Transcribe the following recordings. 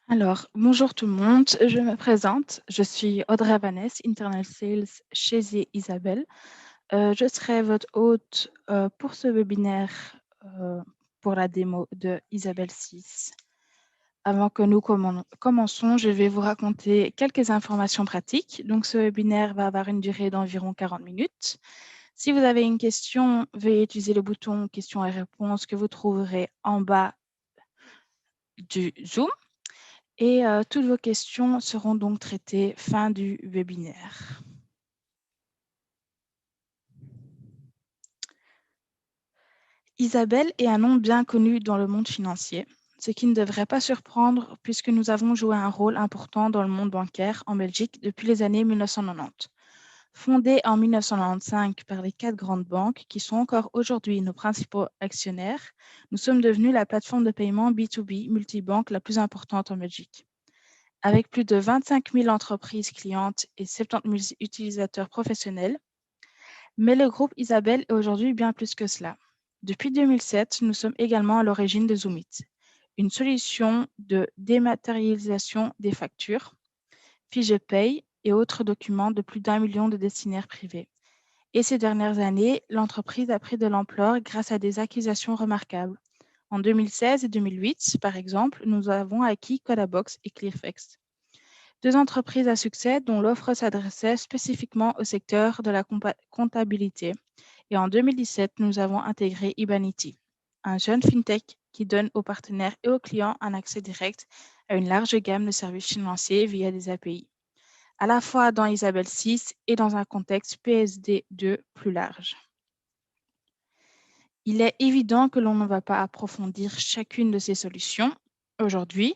Alors, bonjour tout le monde, je me présente, je suis Audrey Vanessa, Internal Sales chez Isabelle. Je serai votre hôte pour ce webinaire pour la démo de Isabelle 6. Avant que nous commençons, je vais vous raconter quelques informations pratiques. Donc, ce webinaire va avoir une durée d'environ 40 minutes. Si vous avez une question, veuillez utiliser le bouton questions et réponses que vous trouverez en bas du Zoom. Et toutes vos questions seront donc traitées fin du webinaire. Isabelle est un nom bien connu dans le monde financier, ce qui ne devrait pas surprendre puisque nous avons joué un rôle important dans le monde bancaire en Belgique depuis les années 1990. Fondée en 1995 par les 4 grandes banques qui sont encore aujourd'hui nos principaux actionnaires, nous sommes devenus la plateforme de paiement B2B multibanque la plus importante en Belgique. Avec plus de 25 000 entreprises clientes et 70 000 utilisateurs professionnels. Mais le groupe Isabelle est aujourd'hui bien plus que cela. Depuis 2007, nous sommes également à l'origine de Zoomit, une solution de dématérialisation des factures, fiches de paye et autres documents de plus d'1 million de destinataires privés. Et ces dernières années, l'entreprise a pris de l'ampleur grâce à des acquisitions remarquables. En 2016 et 2008, par exemple, nous avons acquis Codabox et Clearfax. 2 entreprises à succès dont l'offre s'adressait spécifiquement au secteur de la comptabilité. Et en 2017, nous avons intégré Ibanity, un jeune fintech qui donne aux partenaires et aux clients un accès direct à une large gamme de services financiers via des API, à la fois dans Isabelle 6 et dans un contexte PSD2 plus large. Il est évident que l'on ne va pas approfondir chacune de ces solutions aujourd'hui.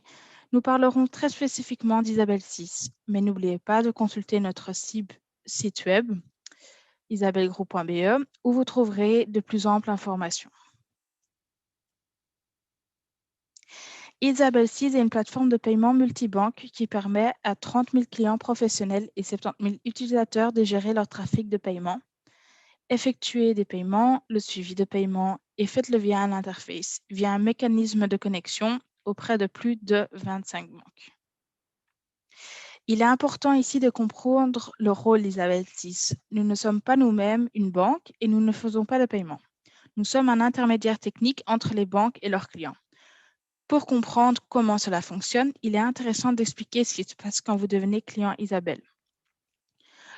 Nous parlerons très spécifiquement d'Isabelle 6, mais n'oubliez pas de consulter notre site web isabellegroup.be où vous trouverez de plus amples informations. Isabelle 6 est une plateforme de paiement multibanque qui permet à 30 000 clients professionnels et 70 000 utilisateurs de gérer leur trafic de paiement, effectuer des paiements, le suivi de paiement et faites-le via un interface, via un mécanisme de connexion auprès de plus de 25 banques. Il est important ici de comprendre le rôle d'Isabelle 6. Nous ne sommes pas nous-mêmes une banque et nous ne faisons pas de paiement. Nous sommes un intermédiaire technique entre les banques et leurs clients. Pour comprendre comment cela fonctionne, il est intéressant d'expliquer ce qui se passe quand vous devenez client Isabelle.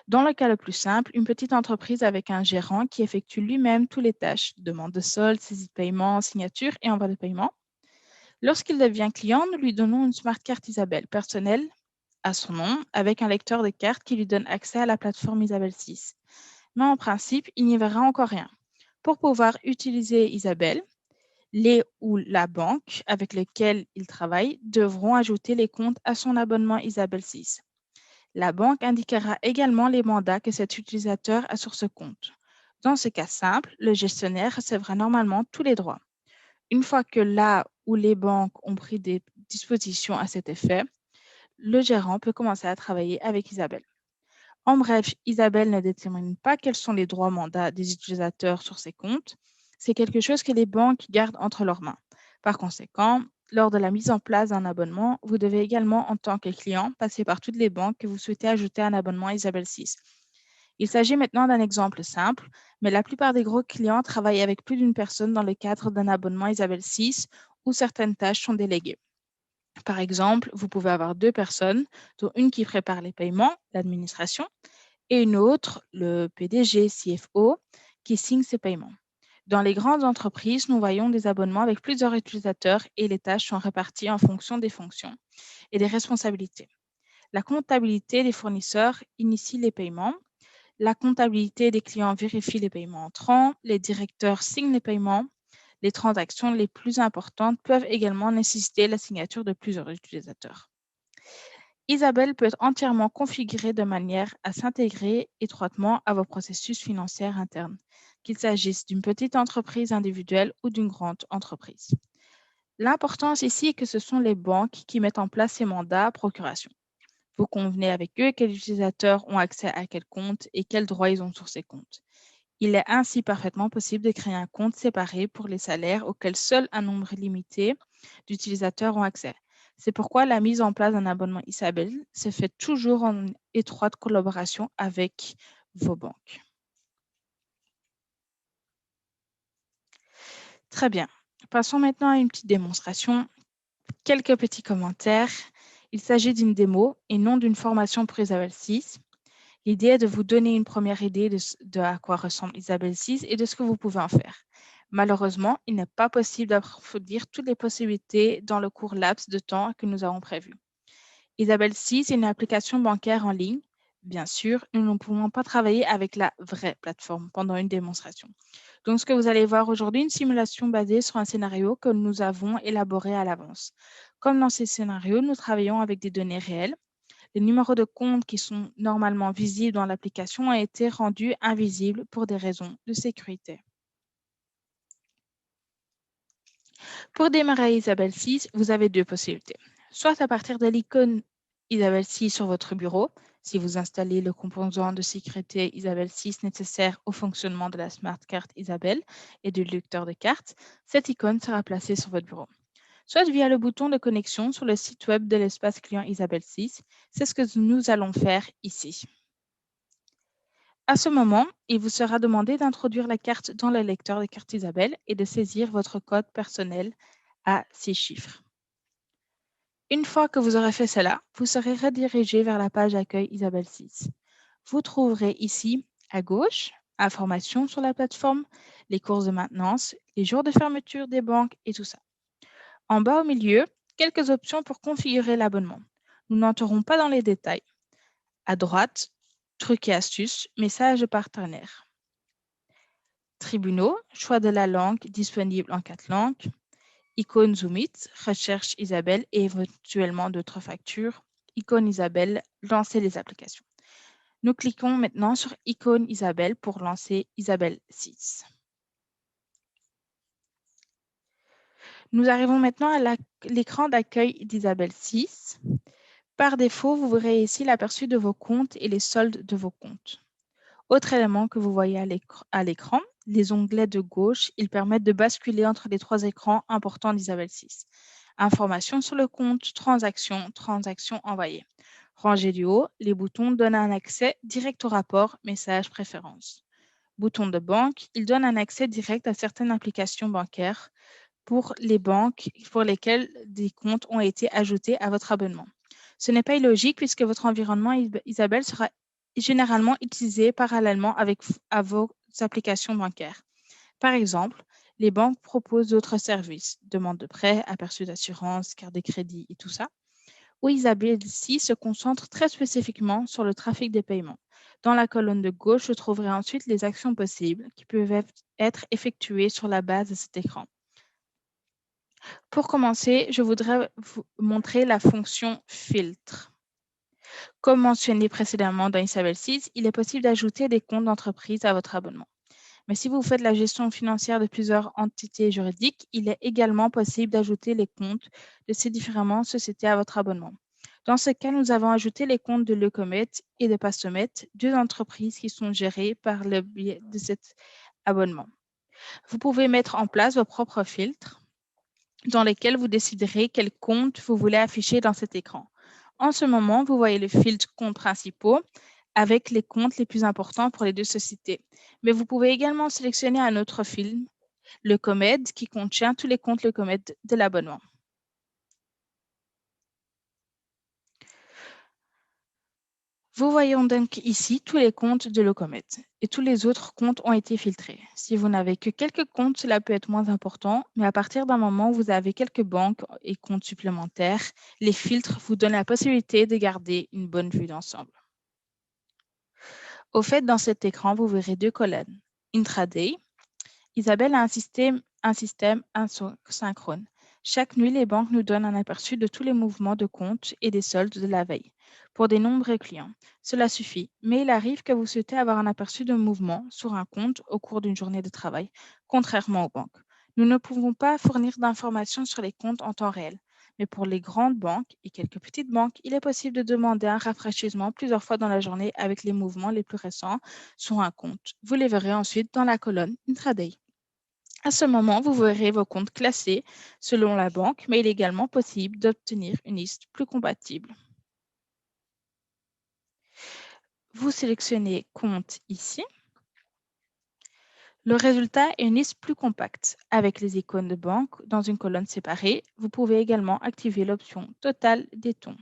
Dans le cas le plus simple, une petite entreprise avec un gérant qui effectue lui-même toutes les tâches, demande de solde, saisie de paiement, signature et envoi de paiement. Lorsqu'il devient client, nous lui donnons une smart carte Isabelle personnelle à son nom avec un lecteur de carte qui lui donne accès à la plateforme Isabelle 6. Mais en principe, il n'y verra encore rien. Pour pouvoir utiliser Isabelle, les ou la banque avec laquelle il travaille devront ajouter les comptes à son abonnement Isabelle 6. La banque indiquera également les mandats que cet utilisateur a sur ce compte. Dans ce cas simple, le gestionnaire recevra normalement tous les droits. Une fois que là où les banques ont pris des dispositions à cet effet, le gérant peut commencer à travailler avec Isabelle. En bref, Isabelle ne détermine pas quels sont les droits mandats des utilisateurs sur ces comptes. C'est quelque chose que les banques gardent entre leurs mains. Par conséquent, lors de la mise en place d'un abonnement, vous devez également, en tant que client, passer par toutes les banques que vous souhaitez ajouter un abonnement Isabelle 6. Il s'agit maintenant d'un exemple simple, mais la plupart des gros clients travaillent avec plus d'une personne dans le cadre d'un abonnement Isabelle 6 où certaines tâches sont déléguées. Par exemple, vous pouvez avoir 2 personnes, dont une qui prépare les paiements, l'administration, et une autre, le PDG, CFO, qui signe ces paiements. Dans les grandes entreprises, nous voyons des abonnements avec plusieurs utilisateurs et les tâches sont réparties en fonction des fonctions et des responsabilités. La comptabilité des fournisseurs initie les paiements. La comptabilité des clients vérifie les paiements entrants. Les directeurs signent les paiements. Les transactions les plus importantes peuvent également nécessiter la signature de plusieurs utilisateurs. Isabelle peut être entièrement configurée de manière à s'intégrer étroitement à vos processus financiers internes, qu'il s'agisse d'une petite entreprise individuelle ou d'une grande entreprise. L'importance ici est que ce sont les banques qui mettent en place ces mandats à procuration. Vous convenez avec eux quels utilisateurs ont accès à quel compte et quels droits ils ont sur ces comptes. Il est ainsi parfaitement possible de créer un compte séparé pour les salaires auquel seul un nombre limité d'utilisateurs ont accès. C'est pourquoi la mise en place d'un abonnement Isabelle se fait toujours en étroite collaboration avec vos banques. Très bien. Passons maintenant à une petite démonstration. Quelques petits commentaires. Il s'agit d'une démo et non d'une formation pour Isabelle 6. L'idée est de vous donner une première idée de à quoi ressemble Isabelle 6 et de ce que vous pouvez en faire. Malheureusement, il n'est pas possible d'approfondir toutes les possibilités dans le court laps de temps que nous avons prévu. Isabelle 6 est une application bancaire en ligne. Bien sûr, nous ne pouvons pas travailler avec la vraie plateforme pendant une démonstration. Donc, ce que vous allez voir aujourd'hui, une simulation basée sur un scénario que nous avons élaboré à l'avance. Comme dans ces scénarios, nous travaillons avec des données réelles. Les numéros de compte qui sont normalement visibles dans l'application ont été rendus invisibles pour des raisons de sécurité. Pour démarrer Isabelle 6, vous avez deux possibilités. Soit à partir de l'icône Isabelle 6 sur votre bureau, si vous installez le composant de sécurité Isabelle 6 nécessaire au fonctionnement de la Smart Card Isabelle et du lecteur de cartes, cette icône sera placée sur votre bureau. Soit via le bouton de connexion sur le site web de l'espace client Isabelle 6. C'est ce que nous allons faire ici. À ce moment, il vous sera demandé d'introduire la carte dans le lecteur de carte Isabelle et de saisir votre code personnel à 6 chiffres. Une fois que vous aurez fait cela, vous serez redirigé vers la page d'accueil Isabelle 6. Vous trouverez ici, à gauche, informations sur la plateforme, les courses de maintenance, les jours de fermeture des banques et tout ça. En bas au milieu, quelques options pour configurer l'abonnement. Nous n'entrerons pas dans les détails. À droite, trucs et astuces, messages partenaires. Tribunaux, choix de la langue disponible en 4 langues. Icône Zoomit, recherche Isabelle et éventuellement d'autres factures. Icône Isabelle, lancer les applications. Nous cliquons maintenant sur Icône Isabelle pour lancer Isabelle 6. Nous arrivons maintenant à l'écran d'accueil d'Isabelle 6. Par défaut, vous verrez ici l'aperçu de vos comptes et les soldes de vos comptes. Autre élément que vous voyez à l'écran, les onglets de gauche, ils permettent de basculer entre les 3 écrans importants d'Isabelle 6. Informations sur le compte, transactions, transactions envoyées. Rangée du haut, les boutons donnent un accès direct au rapport, message, préférences. Bouton de banque, il donne un accès direct à certaines applications bancaires pour les banques pour lesquelles des comptes ont été ajoutés à votre abonnement. Ce n'est pas illogique puisque votre environnement Isabelle sera généralement utilisé parallèlement à vos applications bancaires. Par exemple, les banques proposent d'autres services, demande de prêt, aperçu d'assurance, carte de crédit et tout ça, où Isabelle ici se concentre très spécifiquement sur le trafic des paiements. Dans la colonne de gauche, je trouverai ensuite les actions possibles qui peuvent être effectuées sur la base de cet écran. Pour commencer, je voudrais vous montrer la fonction filtre. Comme mentionné précédemment dans Isabelle 6, il est possible d'ajouter des comptes d'entreprise à votre abonnement. Mais si vous faites la gestion financière de plusieurs entités juridiques, il est également possible d'ajouter les comptes de ces différentes sociétés à votre abonnement. Dans ce cas, nous avons ajouté les comptes de Lecomet et de Pastomet, deux entreprises qui sont gérées par le biais de cet abonnement. Vous pouvez mettre en place vos propres filtres dans lesquels vous déciderez quel compte vous voulez afficher dans cet écran. En ce moment, vous voyez le filtre comptes principaux avec les comptes les plus importants pour les deux sociétés. Mais vous pouvez également sélectionner un autre film, le Comed, qui contient tous les comptes le Comed de l'abonnement. Vous voyez donc ici tous les comptes de Locomet et tous les autres comptes ont été filtrés. Si vous n'avez que quelques comptes, cela peut être moins important, mais à partir d'un moment où vous avez quelques banques et comptes supplémentaires, les filtres vous donnent la possibilité de garder une bonne vue d'ensemble. Au fait, dans cet écran, vous verrez deux colonnes. Intraday. Isabelle a un système asynchrone. Chaque nuit, les banques nous donnent un aperçu de tous les mouvements de compte et des soldes de la veille. Pour des nombreux clients, cela suffit, mais il arrive que vous souhaitez avoir un aperçu de mouvement sur un compte au cours d'une journée de travail, contrairement aux banques. Nous ne pouvons pas fournir d'informations sur les comptes en temps réel, mais pour les grandes banques et quelques petites banques, il est possible de demander un rafraîchissement plusieurs fois dans la journée avec les mouvements les plus récents sur un compte. Vous les verrez ensuite dans la colonne Intraday. À ce moment, vous verrez vos comptes classés selon la banque, mais il est également possible d'obtenir une liste plus compatible. Vous sélectionnez Compte ici. Le résultat est une liste plus compacte avec les icônes de banque dans une colonne séparée. Vous pouvez également activer l'option Total des tons.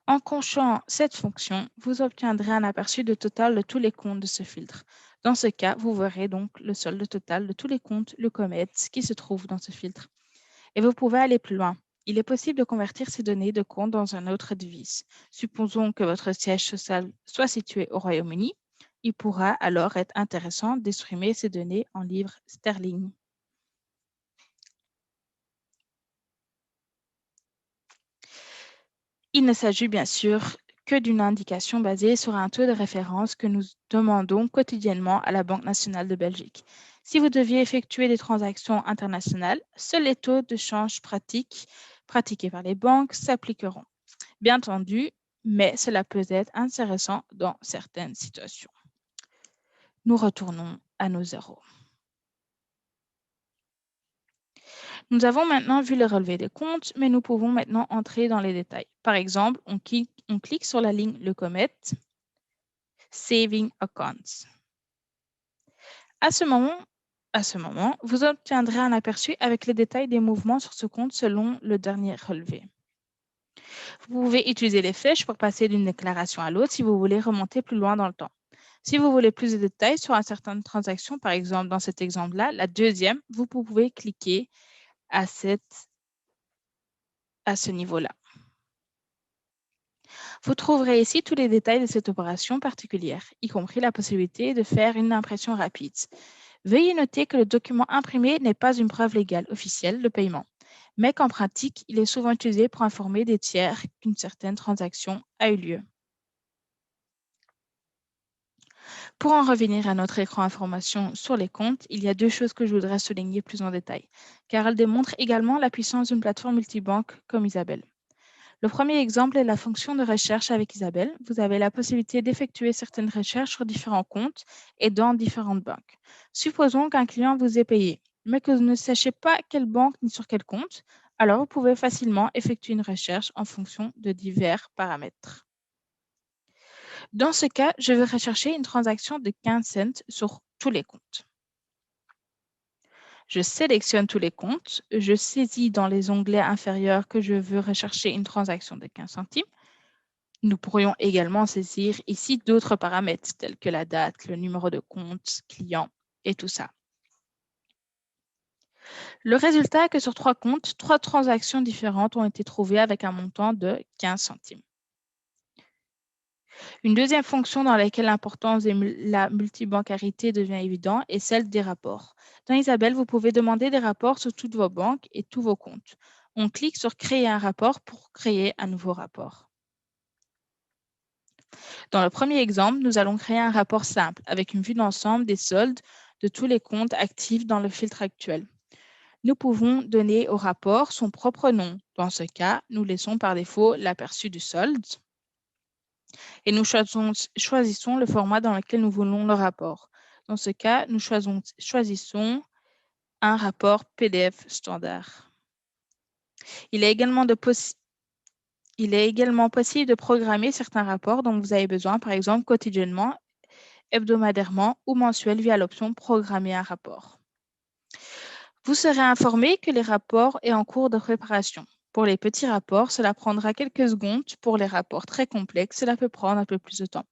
En cochant cette fonction, vous obtiendrez un aperçu de total de tous les comptes de ce filtre. Dans ce cas, vous verrez donc le solde total de tous les comptes Locomet qui se trouvent dans ce filtre. Et vous pouvez aller plus loin. Il est possible de convertir ces données de compte dans un autre devise. Supposons que votre siège social soit situé au Royaume-Uni. Il pourra alors être intéressant d'exprimer ces données en livres sterling. Il ne s'agit bien sûr que d'une indication basée sur un taux de référence que nous demandons quotidiennement à la Banque nationale de Belgique. Si vous deviez effectuer des transactions internationales, seuls les taux de change pratiqués par les banques s'appliqueront. Bien entendu, mais cela peut être intéressant dans certaines situations. Nous retournons à nos zéros. Nous avons maintenant vu le relevé des comptes, mais nous pouvons maintenant entrer dans les détails. Par exemple, on clique sur la ligne Locomet, Saving Accounts. À ce moment, vous obtiendrez un aperçu avec les détails des mouvements sur ce compte selon le dernier relevé. Vous pouvez utiliser les flèches pour passer d'une déclaration à l'autre si vous voulez remonter plus loin dans le temps. Si vous voulez plus de détails sur une certaine transaction, par exemple dans cet exemple-là, la deuxième, vous pouvez cliquer à ce niveau-là. Vous trouverez ici tous les détails de cette opération particulière, y compris la possibilité de faire une impression rapide. Veuillez noter que le document imprimé n'est pas une preuve légale officielle de paiement, mais qu'en pratique, il est souvent utilisé pour informer des tiers qu'une certaine transaction a eu lieu. Pour en revenir à notre écran information sur les comptes, il y a deux choses que je voudrais souligner plus en détail, car elles démontrent également la puissance d'une plateforme multibanque comme Isabelle. Le premier exemple est la fonction de recherche avec Isabelle. Vous avez la possibilité d'effectuer certaines recherches sur différents comptes et dans différentes banques. Supposons qu'un client vous ait payé, mais que vous ne sachiez pas quelle banque ni sur quel compte, alors vous pouvez facilement effectuer une recherche en fonction de divers paramètres. Dans ce cas, je vais rechercher une transaction de 15 cents sur tous les comptes. Je sélectionne tous les comptes, je saisis dans les onglets inférieurs que je veux rechercher une transaction de 15 centimes. Nous pourrions également saisir ici d'autres paramètres tels que la date, le numéro de compte, client et tout ça. Le résultat est que sur 3 comptes, 3 transactions différentes ont été trouvées avec un montant de 15 centimes. Une deuxième fonction dans laquelle l'importance de la multibancarité devient évidente est celle des rapports. Dans Isabelle, vous pouvez demander des rapports sur toutes vos banques et tous vos comptes. On clique sur Créer un rapport pour créer un nouveau rapport. Dans le premier exemple, nous allons créer un rapport simple avec une vue d'ensemble des soldes de tous les comptes actifs dans le filtre actuel. Nous pouvons donner au rapport son propre nom. Dans ce cas, nous laissons par défaut l'aperçu du solde et nous choisissons le format dans lequel nous voulons le rapport. Dans ce cas, nous choisissons un rapport PDF standard. Il est également possible de programmer certains rapports dont vous avez besoin, par exemple quotidiennement, hebdomadairement ou mensuel via l'option Programmer un rapport. Vous serez informé que les rapports est en cours de préparation. Pour les petits rapports, cela prendra quelques secondes. Pour les rapports très complexes, cela peut prendre un peu plus de temps.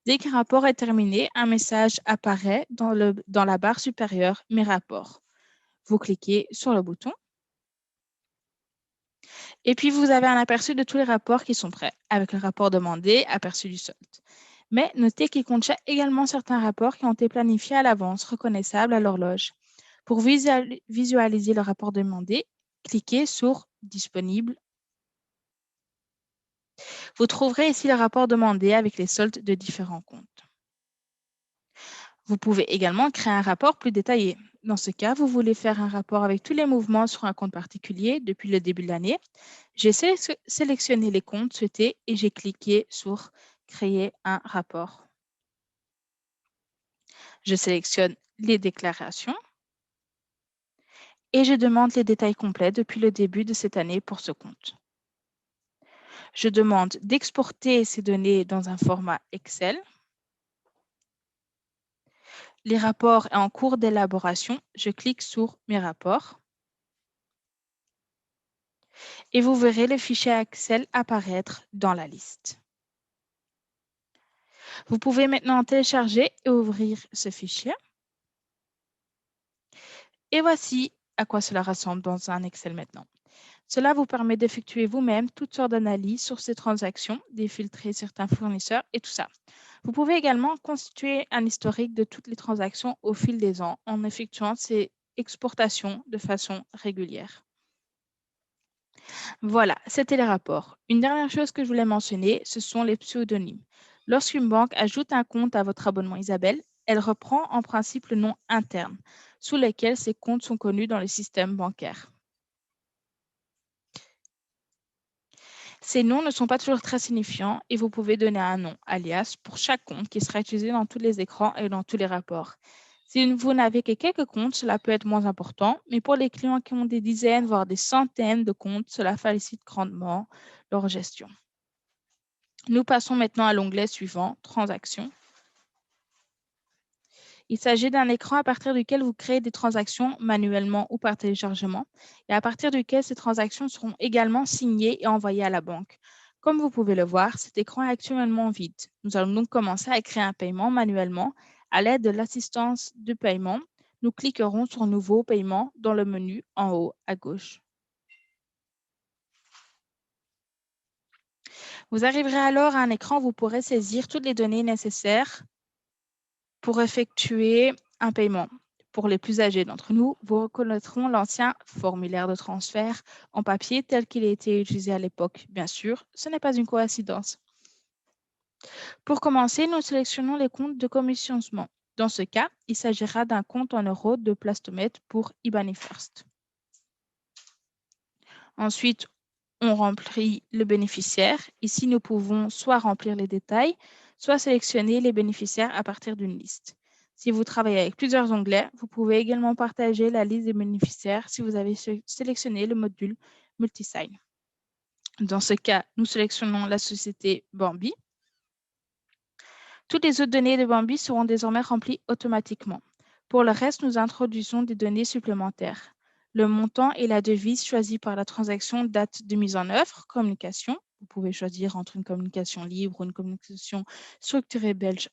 Dès qu'un rapport est terminé, un message apparaît dans la barre supérieure « Mes rapports ». Vous cliquez sur le bouton et puis vous avez un aperçu de tous les rapports qui sont prêts, avec le rapport demandé, aperçu du solde. Mais notez qu'il contient également certains rapports qui ont été planifiés à l'avance, reconnaissables à l'horloge. Pour visualiser le rapport demandé, cliquez sur « Disponible ». Vous trouverez ici le rapport demandé avec les soldes de différents comptes. Vous pouvez également créer un rapport plus détaillé. Dans ce cas, vous voulez faire un rapport avec tous les mouvements sur un compte particulier depuis le début de l'année. J'ai sélectionné les comptes souhaités et j'ai cliqué sur « Créer un rapport ». Je sélectionne les déclarations et je demande les détails complets depuis le début de cette année pour ce compte. Je demande d'exporter ces données dans un format Excel. Les rapports sont en cours d'élaboration. Je clique sur « Mes rapports » et vous verrez le fichier Excel apparaître dans la liste. Vous pouvez maintenant télécharger et ouvrir ce fichier. Et voici à quoi cela ressemble dans un Excel maintenant. Cela vous permet d'effectuer vous-même toutes sortes d'analyses sur ces transactions, de filtrer certains fournisseurs et tout ça. Vous pouvez également constituer un historique de toutes les transactions au fil des ans en effectuant ces exportations de façon régulière. Voilà, c'était les rapports. Une dernière chose que je voulais mentionner, ce sont les pseudonymes. Lorsqu'une banque ajoute un compte à votre abonnement Isabelle, elle reprend en principe le nom interne, sous lequel ces comptes sont connus dans le système bancaire. Ces noms ne sont pas toujours très signifiants et vous pouvez donner un nom, alias, pour chaque compte qui sera utilisé dans tous les écrans et dans tous les rapports. Si vous n'avez que quelques comptes, cela peut être moins important, mais pour les clients qui ont des dizaines, voire des centaines de comptes, cela facilite grandement leur gestion. Nous passons maintenant à l'onglet suivant, Transactions. Il s'agit d'un écran à partir duquel vous créez des transactions manuellement ou par téléchargement et à partir duquel ces transactions seront également signées et envoyées à la banque. Comme vous pouvez le voir, cet écran est actuellement vide. Nous allons donc commencer à créer un paiement manuellement à l'aide de l'assistance de paiement. Nous cliquerons sur Nouveau paiement dans le menu en haut à gauche. Vous arriverez alors à un écran où vous pourrez saisir toutes les données nécessaires pour effectuer un paiement. Pour les plus âgés d'entre nous, vous reconnaîtront l'ancien formulaire de transfert en papier tel qu'il a été utilisé à l'époque. Bien sûr, ce n'est pas une coïncidence. Pour commencer, nous sélectionnons les comptes de commissionnement. Dans ce cas, il s'agira d'un compte en euros de Plastomet pour IBAN First. Ensuite, on remplit le bénéficiaire. Ici, nous pouvons soit remplir les détails, soit sélectionner les bénéficiaires à partir d'une liste. Si vous travaillez avec plusieurs onglets, vous pouvez également partager la liste des bénéficiaires si vous avez sélectionné le module Multisign. Dans ce cas, nous sélectionnons la société Bambi. Toutes les autres données de Bambi seront désormais remplies automatiquement. Pour le reste, nous introduisons des données supplémentaires. Le montant et la devise choisis par la transaction date de mise en œuvre, communication. Vous pouvez choisir entre une communication libre ou une communication structurée belge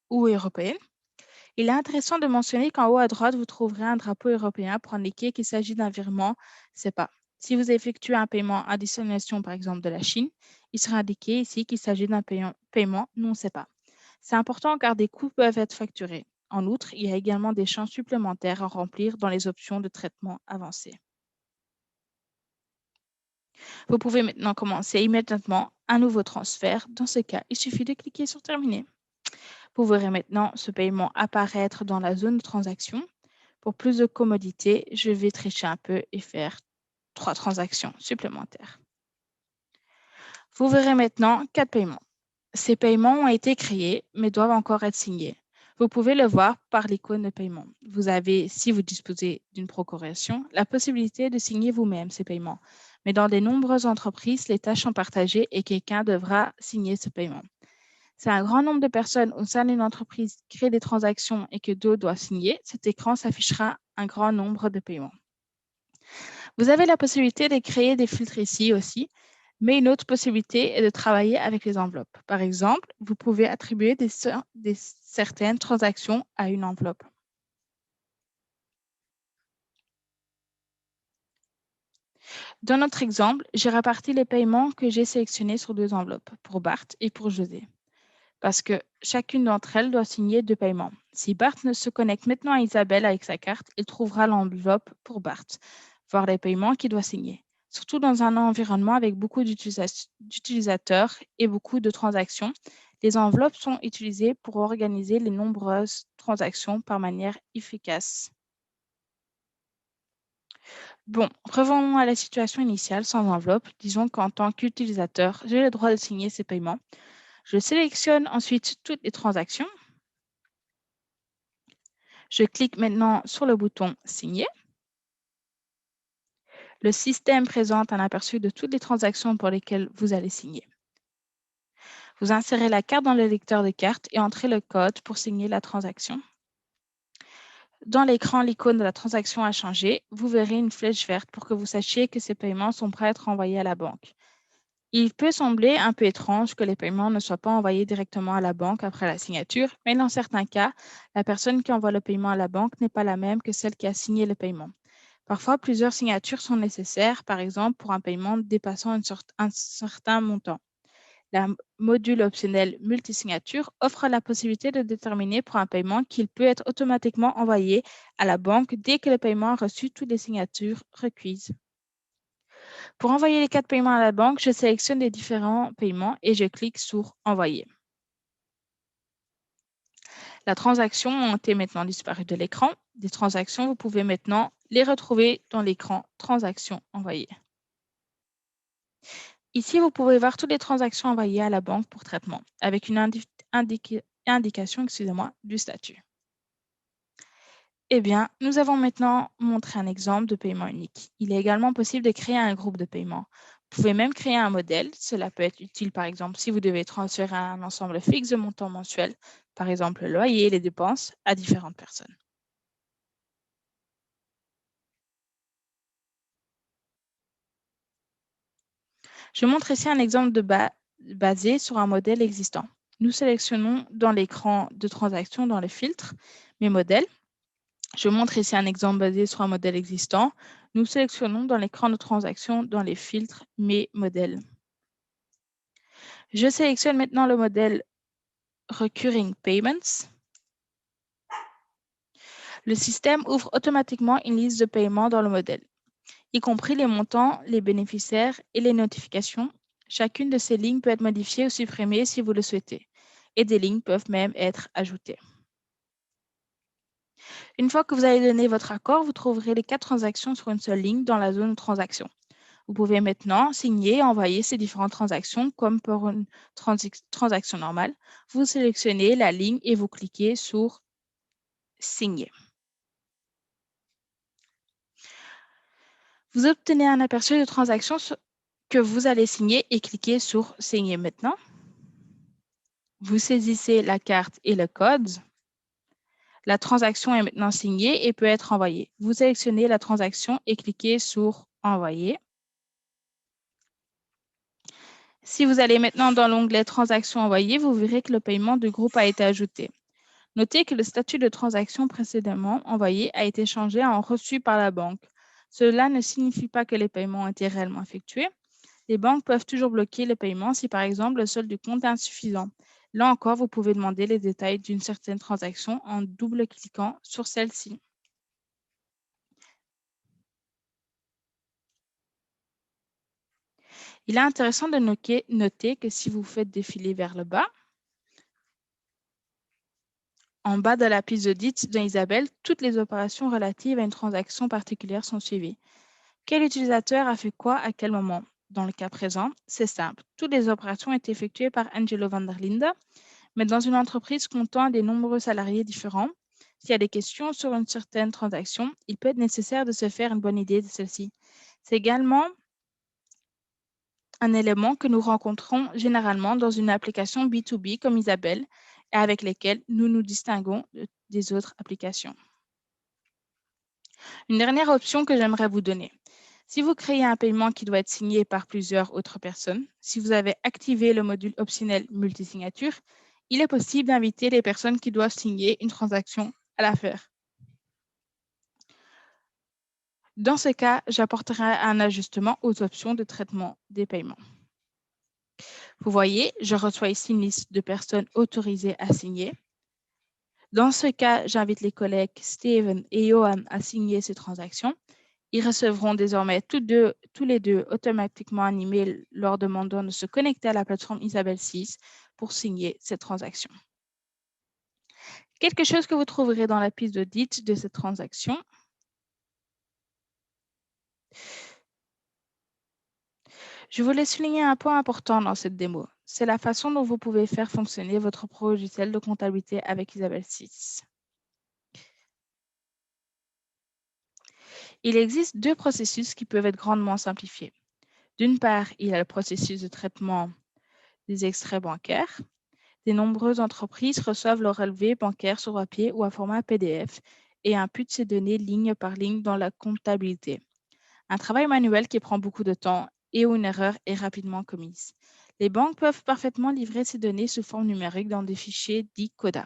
ou européenne. Il est intéressant de mentionner qu'en haut à droite, vous trouverez un drapeau européen pour indiquer qu'il s'agit d'un virement SEPA. Si vous effectuez un paiement à destination, par exemple, de la Chine, il sera indiqué ici qu'il s'agit d'un paiement non SEPA. C'est important car des coûts peuvent être facturés. En outre, il y a également des champs supplémentaires à remplir dans les options de traitement avancées. Vous pouvez maintenant commencer immédiatement un nouveau transfert. Dans ce cas, il suffit de cliquer sur Terminer. Vous verrez maintenant ce paiement apparaître dans la zone de transaction. Pour plus de commodité, je vais tricher un peu et faire 3 transactions supplémentaires. Vous verrez maintenant 4 paiements. Ces paiements ont été créés, mais doivent encore être signés. Vous pouvez le voir par l'icône de paiement. Vous avez, si vous disposez d'une procuration, la possibilité de signer vous-même ces paiements. Mais dans de nombreuses entreprises, les tâches sont partagées et quelqu'un devra signer ce paiement. Si un grand nombre de personnes au sein d'une entreprise créent des transactions et que d'autres doivent signer, cet écran s'affichera un grand nombre de paiements. Vous avez la possibilité de créer des filtres ici aussi, mais une autre possibilité est de travailler avec les enveloppes. Par exemple, vous pouvez attribuer certaines transactions à une enveloppe. Dans notre exemple, j'ai réparti les paiements que j'ai sélectionnés sur 2 enveloppes, pour Bart et pour José, parce que chacune d'entre elles doit signer 2 paiements. Si Bart ne se connecte maintenant à Isabelle avec sa carte, il trouvera l'enveloppe pour Bart, voir les paiements qu'il doit signer. Surtout dans un environnement avec beaucoup d'utilisateurs et beaucoup de transactions, les enveloppes sont utilisées pour organiser les nombreuses transactions par manière efficace. Bon, revenons à la situation initiale sans enveloppe. Disons qu'en tant qu'utilisateur, j'ai le droit de signer ces paiements. Je sélectionne ensuite toutes les transactions. Je clique maintenant sur le bouton « Signer ». Le système présente un aperçu de toutes les transactions pour lesquelles vous allez signer. Vous insérez la carte dans le lecteur de cartes et entrez le code pour signer la transaction. Dans l'écran, l'icône de la transaction a changé. Vous verrez une flèche verte pour que vous sachiez que ces paiements sont prêts à être envoyés à la banque. Il peut sembler un peu étrange que les paiements ne soient pas envoyés directement à la banque après la signature, mais dans certains cas, la personne qui envoie le paiement à la banque n'est pas la même que celle qui a signé le paiement. Parfois, plusieurs signatures sont nécessaires, par exemple pour un paiement dépassant un certain montant. Le module optionnel multisignature offre la possibilité de déterminer pour un paiement qu'il peut être automatiquement envoyé à la banque dès que le paiement a reçu toutes les signatures requises. Pour envoyer les 4 paiements à la banque, je sélectionne les différents paiements et je clique sur « Envoyer ». La transaction est maintenant disparue de l'écran. Des transactions, vous pouvez maintenant les retrouver dans l'écran « Transactions envoyées ». Ici, vous pouvez voir toutes les transactions envoyées à la banque pour traitement, avec une indication du statut. Eh bien, nous avons maintenant montré un exemple de paiement unique. Il est également possible de créer un groupe de paiement. Vous pouvez même créer un modèle. Cela peut être utile, par exemple, si vous devez transférer un ensemble fixe de montants mensuels, par exemple le loyer et les dépenses, à différentes personnes. Je montre ici un exemple basé sur un modèle existant. Nous sélectionnons dans l'écran de transaction dans le filtre « Mes modèles ». Je montre ici un exemple basé sur un modèle existant. Nous sélectionnons dans l'écran de transaction dans les filtres « Mes modèles ». Je sélectionne maintenant le modèle Recurring Payments. Le système ouvre automatiquement une liste de paiements dans le modèle, y compris les montants, les bénéficiaires et les notifications. Chacune de ces lignes peut être modifiée ou supprimée si vous le souhaitez, et des lignes peuvent même être ajoutées. Une fois que vous avez donné votre accord, vous trouverez les 4 transactions sur une seule ligne dans la zone transaction. Vous pouvez maintenant signer et envoyer ces différentes transactions comme pour une transaction normale. Vous sélectionnez la ligne et vous cliquez sur « Signer ». Vous obtenez un aperçu de transaction que vous allez signer et cliquez sur « Signer maintenant ». Vous saisissez la carte et le code. La transaction est maintenant signée et peut être envoyée. Vous sélectionnez la transaction et cliquez sur « Envoyer ». Si vous allez maintenant dans l'onglet « Transactions envoyées », vous verrez que le paiement du groupe a été ajouté. Notez que le statut de transaction précédemment envoyé a été changé en « reçu par la banque ». Cela ne signifie pas que les paiements ont été réellement effectués. Les banques peuvent toujours bloquer le paiement si, par exemple, le solde du compte est insuffisant. Là encore, vous pouvez demander les détails d'une certaine transaction en double-cliquant sur celle-ci. Il est intéressant de noter que si vous faites défiler vers le bas, en bas de la piste d'audit d'Isabelle, toutes les opérations relatives à une transaction particulière sont suivies. Quel utilisateur a fait quoi à quel moment? Dans le cas présent, c'est simple. Toutes les opérations ont été effectuées par Angelo van der Linde, mais dans une entreprise comptant des nombreux salariés différents, s'il y a des questions sur une certaine transaction, il peut être nécessaire de se faire une bonne idée de celle-ci. C'est également un élément que nous rencontrons généralement dans une application B2B comme Isabelle et avec lesquelles nous nous distinguons des autres applications. Une dernière option que j'aimerais vous donner. Si vous créez un paiement qui doit être signé par plusieurs autres personnes, si vous avez activé le module optionnel multisignature, il est possible d'inviter les personnes qui doivent signer une transaction à la faire. Dans ce cas, j'apporterai un ajustement aux options de traitement des paiements. Vous voyez, je reçois ici une liste de personnes autorisées à signer. Dans ce cas, j'invite les collègues Steven et Johan à signer ces transactions. Ils recevront désormais tous les deux automatiquement un email leur demandant de se connecter à la plateforme Isabelle 6 pour signer cette transaction. Quelque chose que vous trouverez dans la piste d'audit de cette transaction. Je voulais souligner un point important dans cette démo. C'est la façon dont vous pouvez faire fonctionner votre logiciel de comptabilité avec Isabelle 6. Il existe deux processus qui peuvent être grandement simplifiés. D'une part, il y a le processus de traitement des extraits bancaires. De nombreuses entreprises reçoivent leurs relevés bancaires sur papier ou à format PDF et imputent ces données ligne par ligne dans la comptabilité. Un travail manuel qui prend beaucoup de temps et où une erreur est rapidement commise. Les banques peuvent parfaitement livrer ces données sous forme numérique dans des fichiers dits CODA.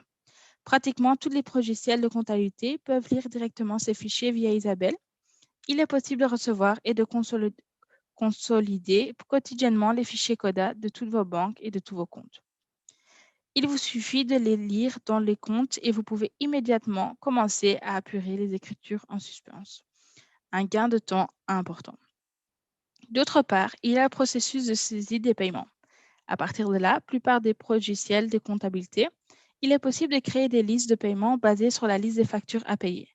Pratiquement tous les logiciels de comptabilité peuvent lire directement ces fichiers via Isabelle. Il est possible de recevoir et de consolider quotidiennement les fichiers CODA de toutes vos banques et de tous vos comptes. Il vous suffit de les lire dans les comptes et vous pouvez immédiatement commencer à apurer les écritures en suspense. Un gain de temps important. D'autre part, il y a le processus de saisie des paiements. À partir de là, la plupart des logiciels de comptabilité, il est possible de créer des listes de paiements basées sur la liste des factures à payer.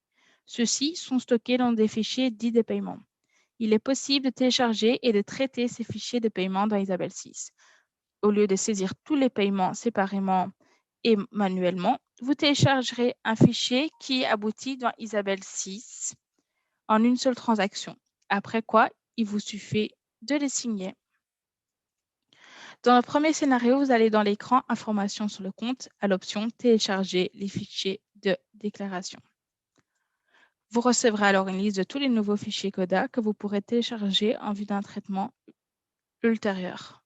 Ceux-ci sont stockés dans des fichiers dits de paiement. Il est possible de télécharger et de traiter ces fichiers de paiement dans Isabelle 6. Au lieu de saisir tous les paiements séparément et manuellement, vous téléchargerez un fichier qui aboutit dans Isabelle 6 en une seule transaction, après quoi il vous suffit de les signer. Dans le premier scénario, vous allez dans l'écran Informations sur le compte à l'option Télécharger les fichiers de déclaration. Vous recevrez alors une liste de tous les nouveaux fichiers CODA que vous pourrez télécharger en vue d'un traitement ultérieur.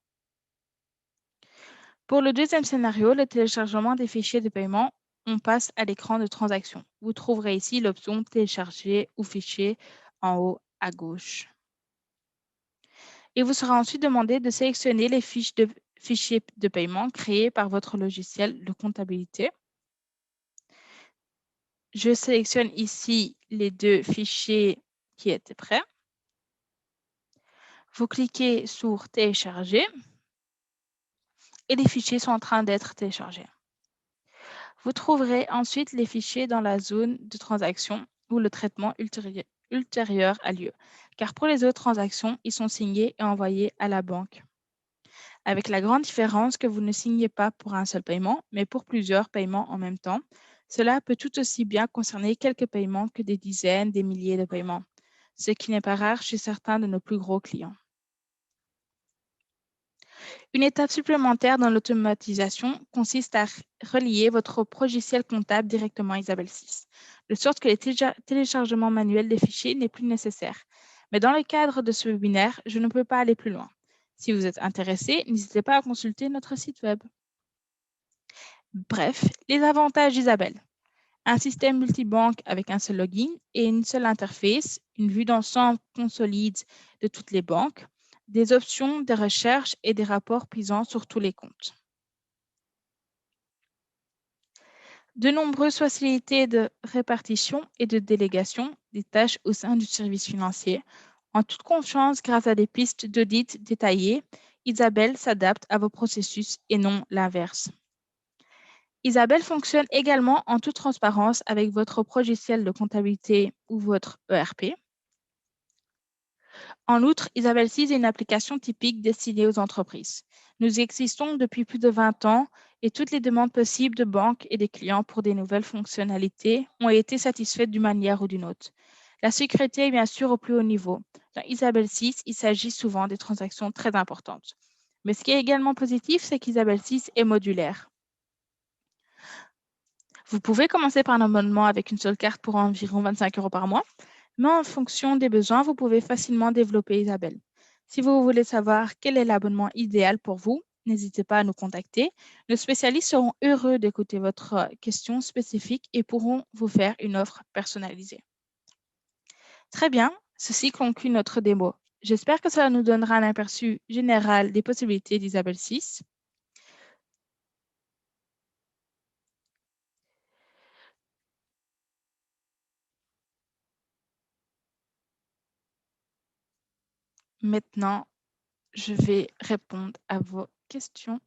Pour le deuxième scénario, le téléchargement des fichiers de paiement, on passe à l'écran de transaction. Vous trouverez ici l'option Télécharger ou fichier en haut à gauche. Il vous sera ensuite demandé de sélectionner les fichiers de paiement créés par votre logiciel de comptabilité. Je sélectionne ici les deux fichiers qui étaient prêts. Vous cliquez sur Télécharger et les fichiers sont en train d'être téléchargés. Vous trouverez ensuite les fichiers dans la zone de transaction où le traitement ultérieur a lieu, car pour les autres transactions, ils sont signés et envoyés à la banque. Avec la grande différence que vous ne signez pas pour un seul paiement, mais pour plusieurs paiements en même temps. Cela peut tout aussi bien concerner quelques paiements que des dizaines, des milliers de paiements, ce qui n'est pas rare chez certains de nos plus gros clients. Une étape supplémentaire dans l'automatisation consiste à relier votre logiciel comptable directement à Isabelle 6, de sorte que les téléchargements manuels des fichiers n'est plus nécessaire. Mais dans le cadre de ce webinaire, je ne peux pas aller plus loin. Si vous êtes intéressé, n'hésitez pas à consulter notre site web. Bref, les avantages d'Isabelle. Un système multibanque avec un seul login et une seule interface, une vue d'ensemble consolide de toutes les banques, des options de recherche et des rapports puissants sur tous les comptes. De nombreuses facilités de répartition et de délégation des tâches au sein du service financier. En toute confiance, grâce à des pistes d'audit détaillées, Isabelle s'adapte à vos processus et non l'inverse. Isabelle fonctionne également en toute transparence avec votre logiciel de comptabilité ou votre ERP. En outre, Isabelle 6 est une application typique destinée aux entreprises. Nous existons depuis plus de 20 ans et toutes les demandes possibles de banques et des clients pour des nouvelles fonctionnalités ont été satisfaites d'une manière ou d'une autre. La sécurité est bien sûr au plus haut niveau. Dans Isabelle 6, il s'agit souvent des transactions très importantes. Mais ce qui est également positif, c'est qu'Isabelle 6 est modulaire. Vous pouvez commencer par un abonnement avec une seule carte pour environ 25 € par mois, Mais en fonction des besoins, vous pouvez facilement développer Isabelle. Si vous voulez savoir quel est l'abonnement idéal pour vous, n'hésitez pas à nous contacter. Nos spécialistes seront heureux d'écouter votre question spécifique et pourront vous faire une offre personnalisée. Très bien, ceci conclut notre démo. J'espère que cela nous donnera un aperçu général des possibilités d'Isabelle 6. Maintenant, je vais répondre à vos questions.